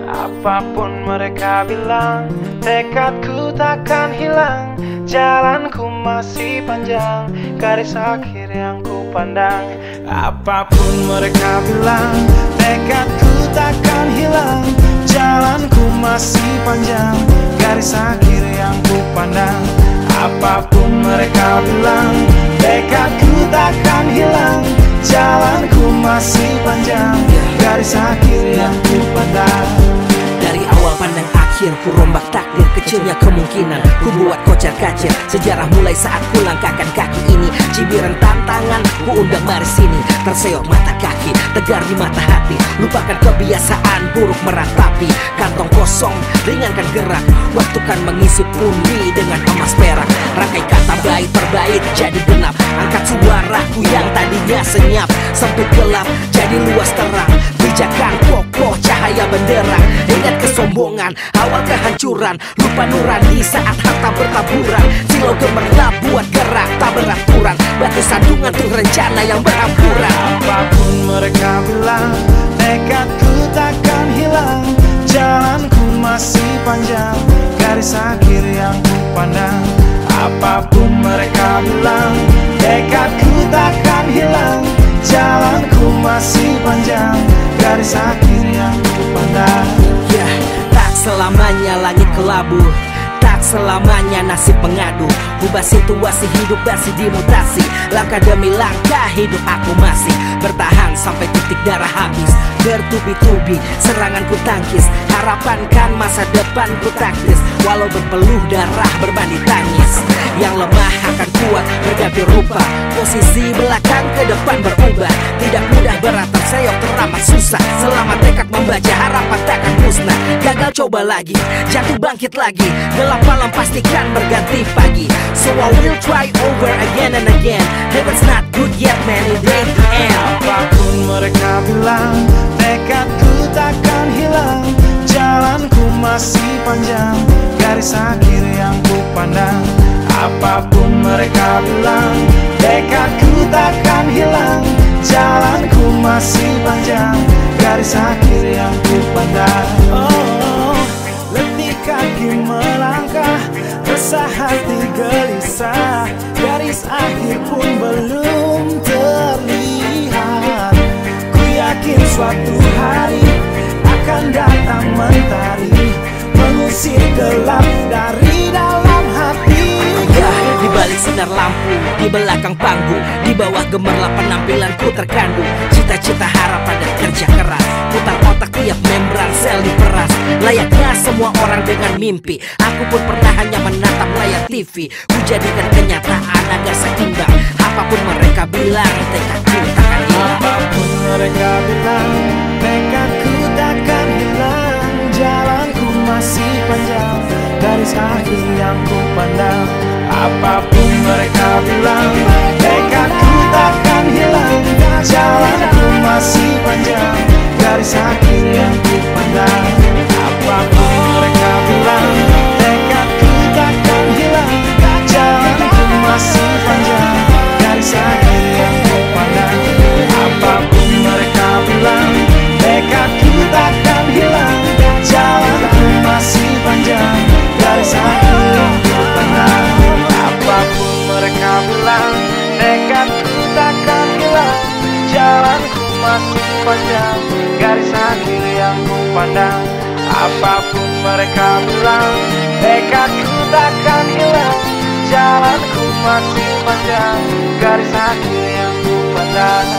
Apapun mereka bilang, tekadku takkan hilang. Jalanku masih panjang, garis akhir yang ku pandang. Apapun mereka bilang, tekadku takkan hilang. Jalanku masih panjang, garis akhir yang ku pandang. Apapun mereka bilang, tekadku takkan hilang. Jalanku masih panjang, garis akhir yang ku pandang. Dari awal pandang akhir, ku rombak takdir. Kecilnya kemungkinan, ku buat kocar kacir. Sejarah mulai saat ku langkahkan kaki ini. Cibiran tantangan, ku undang mari sini. Terseok mata kaki, tegar di mata hati. Lupakan kebiasaan buruk meratapi. Kantong kosong, ringankan gerak. Waktu kan mengisi pundi dengan emas perak. Rangkai kata bait per bait jadi genap. Angkat suaraku yang tadinya senyap. Sempit gelap, jadi luas terang. Pijakan kokoh, cahaya benderang. Ingat kesombongan, awal kehancuran. Lupa nurani saat harta bertaburan. Silau gemerlap buat gerak tak beraturan. Batu sandungan tuh rencana yang berampuran. Apapun mereka bilang, tekadku takkan hilang. Jalanku masih panjang, garis akhir yang ku pandang. Apapun mereka bilang, tekadku takkan hilang. Jalanku masih panjang, garis akhir yang ku pandang. Tak selamanya langit kelabu, tak selamanya nasib pengadu. Ubah situasi hidup masih dimutasi. Langkah demi langkah hidup aku masih bertahan sampai titik darah habis. Bertubi-tubi serangan ku tangkis. Harapan kan masa depan ku taktis. Walau berpeluh darah berbanding tangis. Yang lemah akan kuat berganti rupa. Posisi belakang ke depan berubah. Tidak mudah berat terseok teramat susah. Selama tekad membaca harapan takkan musnah. Gagal coba lagi, jatuh bangkit lagi. Gelap malam pastikan berganti pagi. So I will try over again and again. Heaven's not good yet man, it ain't the end. Apapun mereka bilang, tekadku takkan hilang. Jalanku masih panjang, garis akhir yang ku pandang. Apapun mereka bilang, tekadku takkan hilang. Jalanku masih panjang, garis akhir yang ku pandang. Oh, letih kaki melangkah, resah hati gelisah. Garis akhir pun belum terlihat. Ku yakin suatu hari akan datang mentari, mengusir gelap dari dalam hati. Di balik sinar lampu, di belakang panggung, di bawah gemerlap penampilanku terkandung. Cita-cita, harapan dan kerja keras. Putar otak tiap membran sel diperas. Layaknya semua orang dengan mimpi, aku pun pernah hanya menatap layar TV. Ku jadikan kenyataan agar seimbang. Apapun mereka bilang, tekadku takkan hilang. Apapun mereka bilang, tekadku takkan hilang. Jalanku masih panjang, garis akhir yang ku pandang. Apapun mereka bilang, tekadku takkan hilang. Jalanku masih panjang, garis akhir yang ku pandang. Apapun mereka bilang, tekadku takkan hilang. Jalanku masih panjang, garis akhir yang ku pandang. Apapun mereka bilang, tekadku takkan hilang. Jalanku masih panjang, garis akhir yang ku pandang. Apapun mereka bilang, tekadku takkan hilang. Jalanku masih panjang, garis akhir yang ku pandang. Apapun mereka bilang, tekadku takkan hilang. Jalanku masih panjang, garis akhir yang ku pandang.